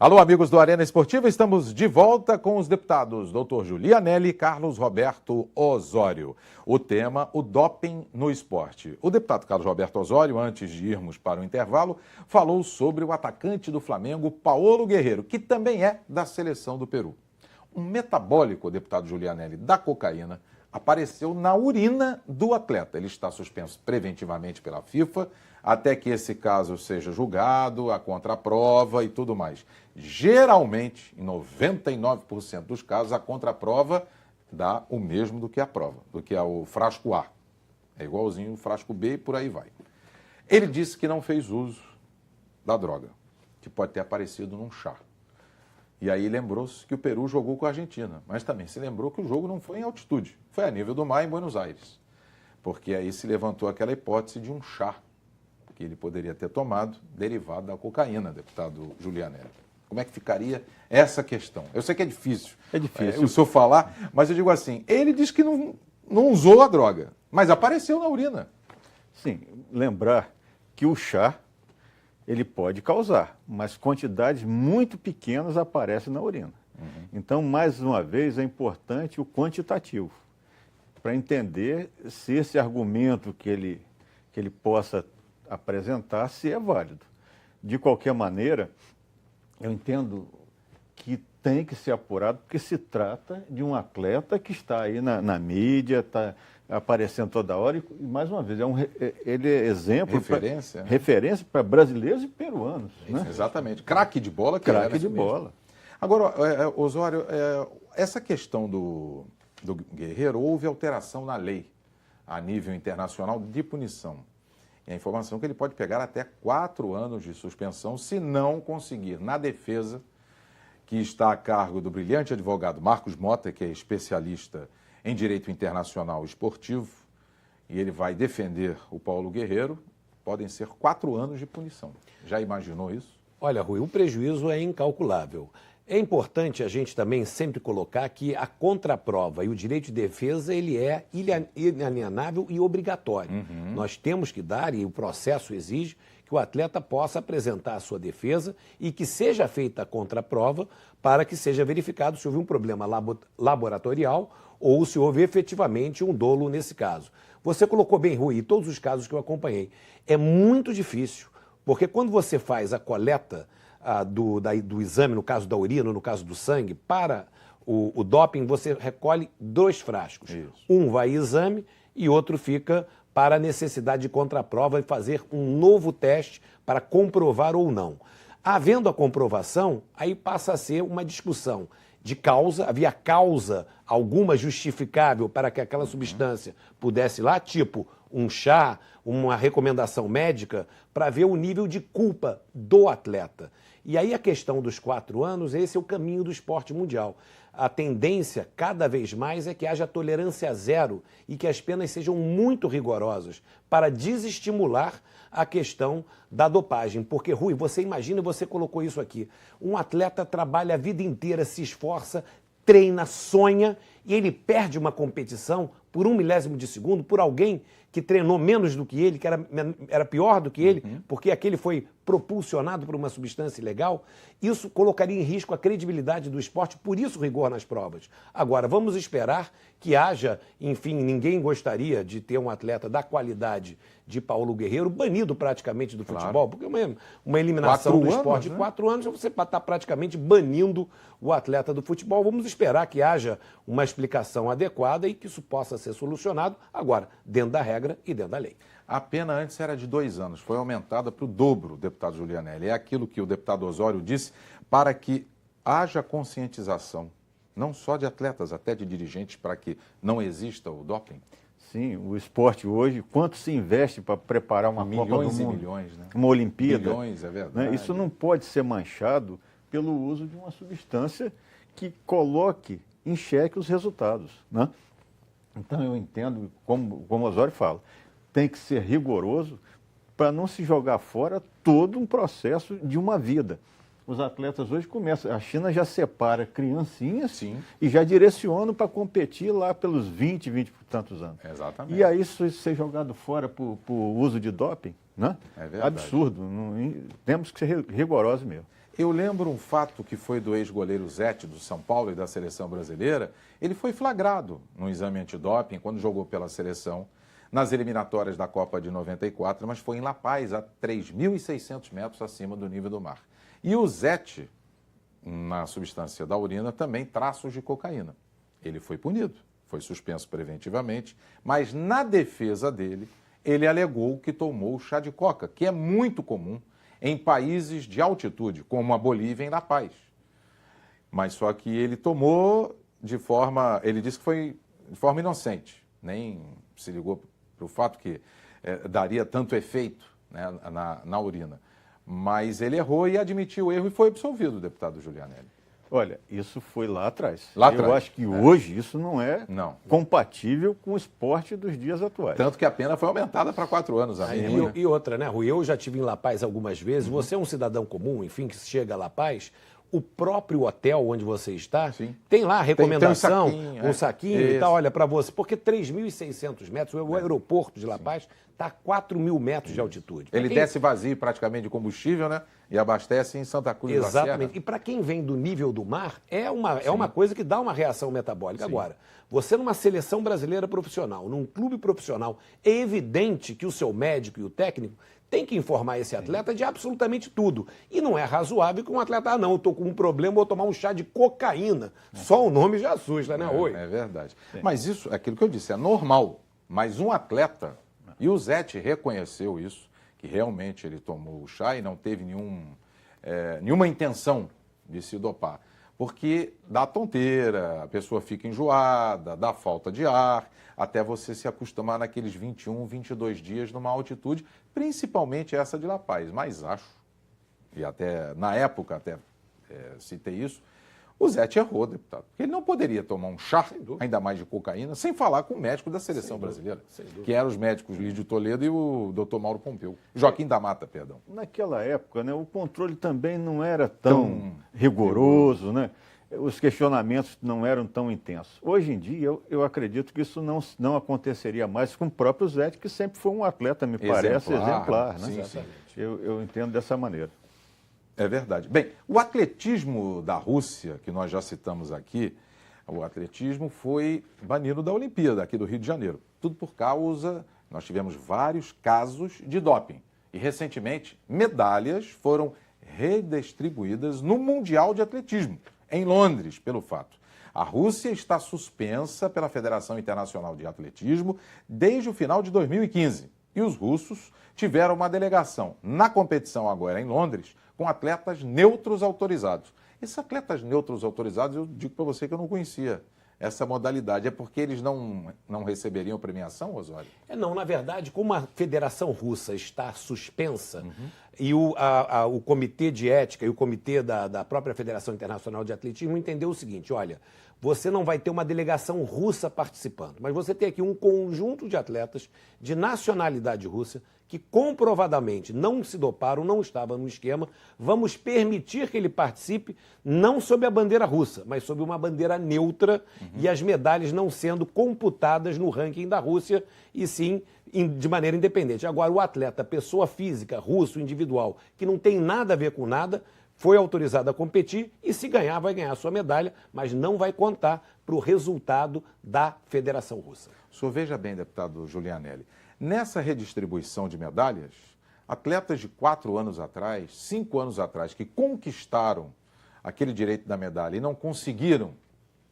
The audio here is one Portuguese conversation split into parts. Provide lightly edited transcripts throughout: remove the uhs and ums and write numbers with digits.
Alô, amigos do Arena Esportiva, estamos de volta com os deputados Dr. Julianelli e Carlos Roberto Osório. O tema, o doping no esporte. O deputado Carlos Roberto Osório, antes de irmos para o intervalo, falou sobre o atacante do Flamengo, Paulo Guerreiro, que também é da seleção do Peru. Um metabólico, deputado Julianelli, da cocaína, apareceu na urina do atleta. Ele está suspenso preventivamente pela FIFA, até que esse caso seja julgado, a contraprova e tudo mais. Geralmente, em 99% dos casos, a contraprova dá o mesmo do que a prova, do que o frasco A. É igualzinho o frasco B e por aí vai. Ele disse que não fez uso da droga, que pode ter aparecido num chá. E aí lembrou-se que o Peru jogou com a Argentina, mas também se lembrou que o jogo não foi em altitude, foi a nível do mar em Buenos Aires. Porque aí se levantou aquela hipótese de um chá que ele poderia ter tomado, derivado da cocaína, deputado Julianelli. Como é que ficaria essa questão? Eu sei que é difícil. É difícil. O senhor falar, mas eu digo assim, ele diz que não usou a droga, mas apareceu na urina. Sim, lembrar que o chá, ele pode causar, mas quantidades muito pequenas aparecem na urina. Então, mais uma vez, é importante o quantitativo, para entender se esse argumento que ele possa apresentar se é válido. De qualquer maneira, eu entendo que tem que ser apurado, porque se trata de um atleta que está aí na mídia, está aparecendo toda hora, e mais uma vez, ele é exemplo, referência para brasileiros e peruanos. Né? Exatamente. Craque de bola. Craque de bola. Agora, Osório, essa questão do Guerreiro, houve alteração na lei a nível internacional de punição. E a informação que ele pode pegar até 4 anos de suspensão se não conseguir, na defesa, que está a cargo do brilhante advogado Marcos Mota, que é especialista em direito internacional esportivo, e ele vai defender o Paulo Guerreiro, podem ser 4 anos de punição. Já imaginou isso? Olha, Rui, o prejuízo é incalculável. É importante a gente também sempre colocar que a contraprova e o direito de defesa, ele é inalienável e obrigatório. Nós temos que dar, e o processo exige, que o atleta possa apresentar a sua defesa e que seja feita a contraprova para que seja verificado se houve um problema laboratorial ou se houve efetivamente um dolo nesse caso. Você colocou bem, Rui, em todos os casos que eu acompanhei. É muito difícil, porque quando você faz a coleta do exame, no caso da urina, no caso do sangue, para o doping, você recolhe 2 frascos. Isso. Um vai em exame e outro fica para a necessidade de contraprova e fazer um novo teste para comprovar ou não. Havendo a comprovação, aí passa a ser uma discussão de causa, havia causa alguma justificável para que aquela substância pudesse ir lá, tipo um chá, uma recomendação médica, para ver o nível de culpa do atleta. E aí a questão dos 4 anos, esse é o caminho do esporte mundial. A tendência, cada vez mais, é que haja tolerância zero e que as penas sejam muito rigorosas para desestimular a questão da dopagem. Porque, Rui, você imagina, você colocou isso aqui, um atleta trabalha a vida inteira, se esforça, treina, sonha, e ele perde uma competição por 1 milésimo de segundo, por alguém que treinou menos do que ele, que era pior do que ele, porque aquele foi propulsionado por uma substância ilegal, isso colocaria em risco a credibilidade do esporte, por isso o rigor nas provas. Agora, vamos esperar que haja, enfim, ninguém gostaria de ter um atleta da qualidade de Paulo Guerreiro banido praticamente do futebol, porque uma eliminação do esporte de 4 anos, você está praticamente banindo o atleta do futebol. Vamos esperar que haja uma explicação adequada e que isso possa ser solucionado, agora, dentro da regra e dentro da lei. A pena antes era de 2 anos, foi aumentada para o dobro, deputado Julianelli. É aquilo que o deputado Osório disse, para que haja conscientização, não só de atletas, até de dirigentes, para que não exista o doping. Sim, o esporte hoje, quanto se investe para preparar uma Copa do Mundo, milhões, né? Uma Olimpíada. Milhões, é verdade. Né? Isso não pode ser manchado pelo uso de uma substância que coloque em xeque os resultados. Né? Então eu entendo, como o Osório fala, tem que ser rigoroso para não se jogar fora todo um processo de uma vida. Os atletas hoje começam, a China já separa criancinhas. Sim. E já direciona para competir lá pelos 20 e tantos anos. Exatamente. E aí isso ser jogado fora por uso de doping, né? É verdade. Absurdo. Temos que ser rigorosos mesmo. Eu lembro um fato que foi do ex-goleiro Zete, do São Paulo e da seleção brasileira. Ele foi flagrado no exame antidoping quando jogou pela seleção nas eliminatórias da Copa de 94, mas foi em La Paz, a 3.600 metros acima do nível do mar. E o Zete, na substância da urina, também traços de cocaína. Ele foi punido, foi suspenso preventivamente, mas na defesa dele, ele alegou que tomou chá de coca, que é muito comum em países de altitude, como a Bolívia e La Paz. Mas só que ele tomou ele disse que foi de forma inocente, nem se ligou para o fato que daria tanto efeito, né, na urina. Mas ele errou e admitiu o erro e foi absolvido, o deputado Giulianelli. Olha, isso foi lá atrás. Lá atrás. Eu acho que hoje isso não é Não. compatível com o esporte dos dias atuais. Tanto que a pena foi aumentada para 4 anos a mínima, né? E outra, né, Rui? Eu já estive em La Paz algumas vezes. Você é um cidadão comum, enfim, que chega a La Paz. O próprio hotel onde você está, Sim. tem lá a recomendação, tem um saquinho e Isso. tal, olha, para você. Porque 3.600 metros, o aeroporto de La Paz está a 4.000 metros de altitude. Ele desce vazio praticamente de combustível, né? E abastece em Santa Cruz da Serra. Exatamente. E para quem vem do nível do mar, é uma coisa que dá uma reação metabólica. Agora, você numa seleção brasileira profissional, num clube profissional, é evidente que o seu médico e o técnico tem que informar esse atleta de absolutamente tudo. E não é razoável que um atleta, não, eu estou com um problema, vou tomar um chá de cocaína. Só o nome já assusta, né? Oi. É verdade. Mas isso, aquilo que eu disse, é normal. Mas um atleta, e o Zete reconheceu isso, que realmente ele tomou o chá e não teve nenhuma intenção de se dopar. Porque dá tonteira, a pessoa fica enjoada, dá falta de ar, até você se acostumar naqueles 21, 22 dias numa altitude, principalmente essa de La Paz. Mas acho, e até na época citei isso, o Zete errou, deputado. Porque ele não poderia tomar um chá, ainda mais de cocaína, sem falar com o médico da seleção brasileira, que eram os médicos Lídio Toledo e o doutor Mauro Pompeu. Joaquim da Mata, perdão. Naquela época, né, o controle também não era tão rigoroso, né? Os questionamentos não eram tão intensos. Hoje em dia, eu acredito que isso não aconteceria mais com o próprio Zete, que sempre foi um atleta, me parece, exemplar. Né? Sim. Eu entendo dessa maneira. É verdade. Bem, o atletismo da Rússia, que nós já citamos aqui, o atletismo foi banido da Olimpíada, aqui do Rio de Janeiro. Tudo por causa, nós tivemos vários casos de doping. E, recentemente, medalhas foram redistribuídas no Mundial de Atletismo, em Londres, pelo fato. A Rússia está suspensa pela Federação Internacional de Atletismo desde o final de 2015. E os russos tiveram uma delegação na competição agora em Londres com atletas neutros autorizados. Esses atletas neutros autorizados, eu digo para você que eu não conhecia essa modalidade. É porque eles não receberiam premiação, Osório? Não, na verdade, como a Federação Russa está suspensa e o Comitê de Ética e o Comitê da própria Federação Internacional de Atletismo entendeu o seguinte, olha, você não vai ter uma delegação russa participando, mas você tem aqui um conjunto de atletas de nacionalidade russa que comprovadamente não se doparam, não estavam no esquema, vamos permitir que ele participe não sob a bandeira russa, mas sob uma bandeira neutra e as medalhas não sendo computadas no ranking da Rússia e sim de maneira independente. Agora, o atleta, pessoa física, russo, individual, que não tem nada a ver com nada, foi autorizado a competir e se ganhar, vai ganhar a sua medalha, mas não vai contar para o resultado da Federação Russa. O senhor veja bem, deputado Giulianelli, nessa redistribuição de medalhas, atletas de 4 anos atrás, 5 anos atrás, que conquistaram aquele direito da medalha e não conseguiram,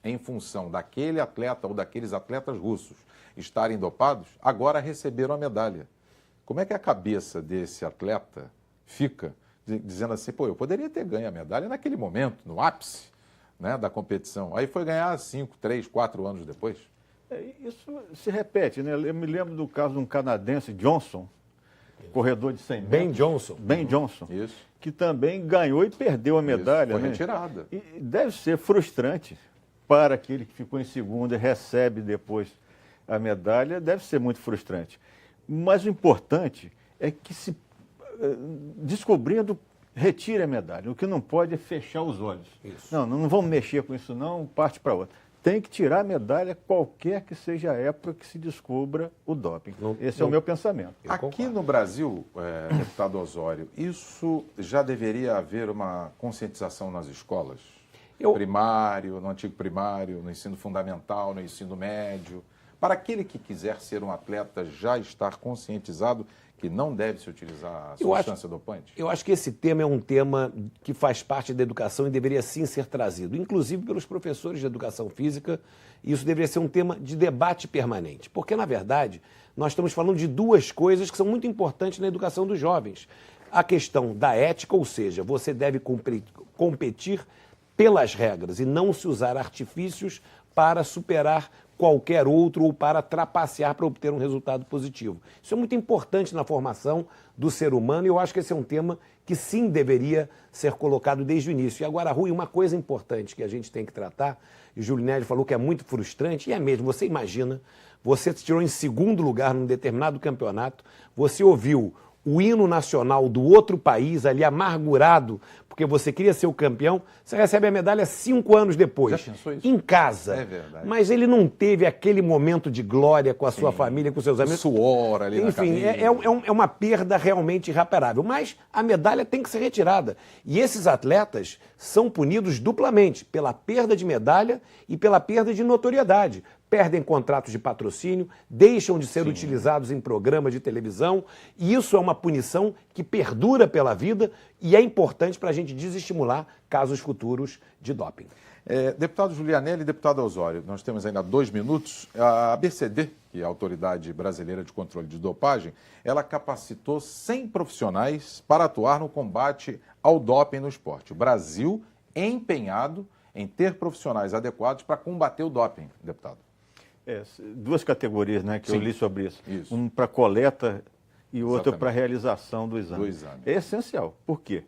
em função daquele atleta ou daqueles atletas russos estarem dopados, agora receberam a medalha. Como é que a cabeça desse atleta fica dizendo assim, pô, eu poderia ter ganho a medalha naquele momento, no ápice, né, da competição. Aí foi ganhar 5, 3, 4 anos depois. Isso se repete, né? Eu me lembro do caso de um canadense, Johnson, corredor de 100 metros. Ben Johnson. Isso. Que também ganhou e perdeu a medalha. Foi né? retirada. E deve ser frustrante para aquele que ficou em segundo e recebe depois a medalha, deve ser muito frustrante. Mas o importante é que se descobrindo, retire a medalha. O que não pode é fechar os olhos. Isso. Não vamos mexer com isso não, parte para outra. tem que tirar a medalha qualquer que seja a época que se descubra o doping. Esse é o meu pensamento. Aqui no Brasil, deputado Osório, isso já deveria haver uma conscientização nas escolas? Primário, no antigo primário, no ensino fundamental, no ensino médio. Para aquele que quiser ser um atleta já estar conscientizado que não deve se utilizar a substância dopante? Eu acho que esse tema é um tema que faz parte da educação e deveria sim ser trazido, inclusive pelos professores de educação física. Isso deveria ser um tema de debate permanente, porque, na verdade, nós estamos falando de duas coisas que são muito importantes na educação dos jovens. A questão da ética, ou seja, você deve competir pelas regras e não se usar artifícios para superar qualquer outro ou para trapacear para obter um resultado positivo. Isso é muito importante na formação do ser humano e eu acho que esse é um tema que sim deveria ser colocado desde o início. E agora, Rui, uma coisa importante que a gente tem que tratar, e o Julinelli falou que é muito frustrante, e é mesmo, você imagina, você tirou em segundo lugar num determinado campeonato, você ouviu o hino nacional do outro país ali amargurado, porque você queria ser o campeão, você recebe a medalha 5 anos depois. Já pensou isso? Em casa. É verdade. Mas ele não teve aquele momento de glória com a sua família, com seus amigos. O suor ali na Enfim, camisa. é uma perda realmente irreparável. Mas a medalha tem que ser retirada. E esses atletas são punidos duplamente, pela perda de medalha e pela perda de notoriedade. Perdem contratos de patrocínio, deixam de ser utilizados em programas de televisão, e isso é uma punição que perdura pela vida e é importante para a gente desestimular casos futuros de doping. Deputado Julianelli e deputado Osório, nós temos ainda 2 minutos. A ABCD, que é a Autoridade Brasileira de Controle de Dopagem, ela capacitou 100 profissionais para atuar no combate ao doping no esporte. O Brasil é empenhado em ter profissionais adequados para combater o doping, deputado. 2 categorias, né, que eu li sobre isso. Um para coleta e outro para realização do exame. É essencial. Por quê?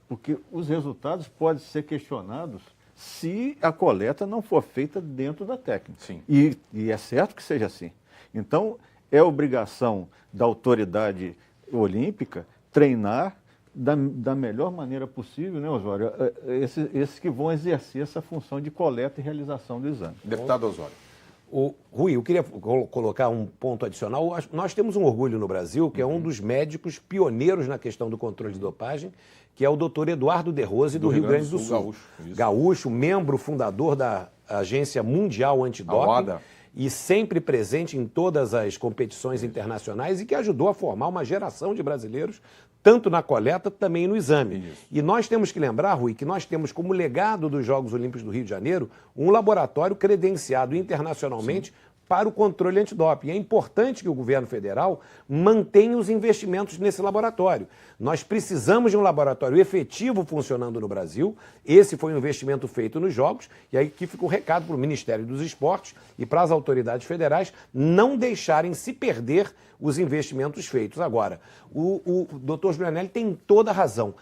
Porque os resultados podem ser questionados se a coleta não for feita dentro da técnica. Sim. E é certo que seja assim. Então, é obrigação da autoridade olímpica treinar da melhor maneira possível, né, Osório? Esses que vão exercer essa função de coleta e realização do exame. Deputado Osório. Rui, eu queria colocar um ponto adicional. Nós temos um orgulho no Brasil, que é um dos médicos pioneiros na questão do controle de dopagem, que é o doutor Eduardo De Rose, do Rio Grande do Sul. Gaúcho, membro fundador da Agência Mundial Antidoping e sempre presente em todas as competições internacionais e que ajudou a formar uma geração de brasileiros, tanto na coleta, também no exame. E nós temos que lembrar, Rui, que nós temos como legado dos Jogos Olímpicos do Rio de Janeiro um laboratório credenciado internacionalmente para o controle antidoping. É importante que o governo federal mantenha os investimentos nesse laboratório. Nós precisamos de um laboratório efetivo funcionando no Brasil. Esse foi um investimento feito nos Jogos. E aí aqui fica o recado para o Ministério dos Esportes e para as autoridades federais não deixarem se perder os investimentos feitos. Agora, o doutor Julianelli tem toda a razão.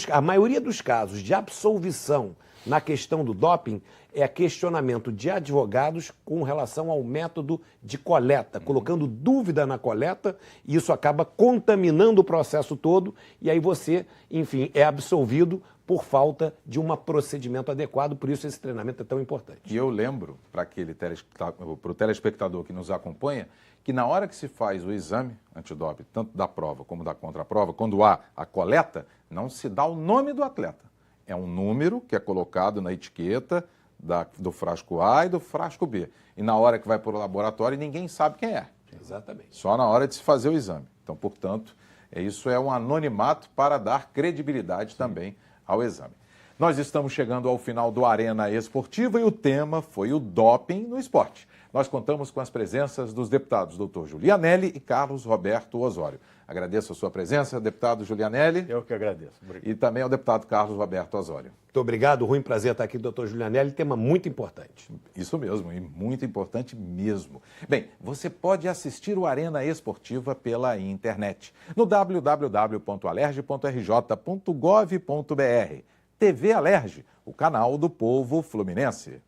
A maioria dos casos de absolvição na questão do doping é questionamento de advogados com relação ao método de coleta, colocando dúvida na coleta, e isso acaba contaminando o processo todo, e aí você, enfim, é absolvido por falta de um procedimento adequado, por isso esse treinamento é tão importante. E eu lembro, para o telespectador que nos acompanha, que na hora que se faz o exame antidoping, tanto da prova como da contraprova, quando há a coleta, não se dá o nome do atleta. É um número que é colocado na etiqueta do frasco A e do frasco B. E na hora que vai para o laboratório, ninguém sabe quem é. Exatamente. Só na hora de se fazer o exame. Então, portanto, isso é um anonimato para dar credibilidade também ao exame. Nós estamos chegando ao final do Arena Esportiva e o tema foi o doping no esporte. Nós contamos com as presenças dos deputados Dr. Julianelli e Carlos Roberto Osório. Agradeço a sua presença, deputado Julianelli. Eu que agradeço. Obrigado. E também ao deputado Carlos Roberto Osório. Muito obrigado, Rui, prazer estar aqui, doutor Julianelli, tema muito importante. Isso mesmo, e muito importante mesmo. Bem, você pode assistir o Arena Esportiva pela internet, no www.alerj.rj.gov.br. TV Alerj, o canal do povo fluminense.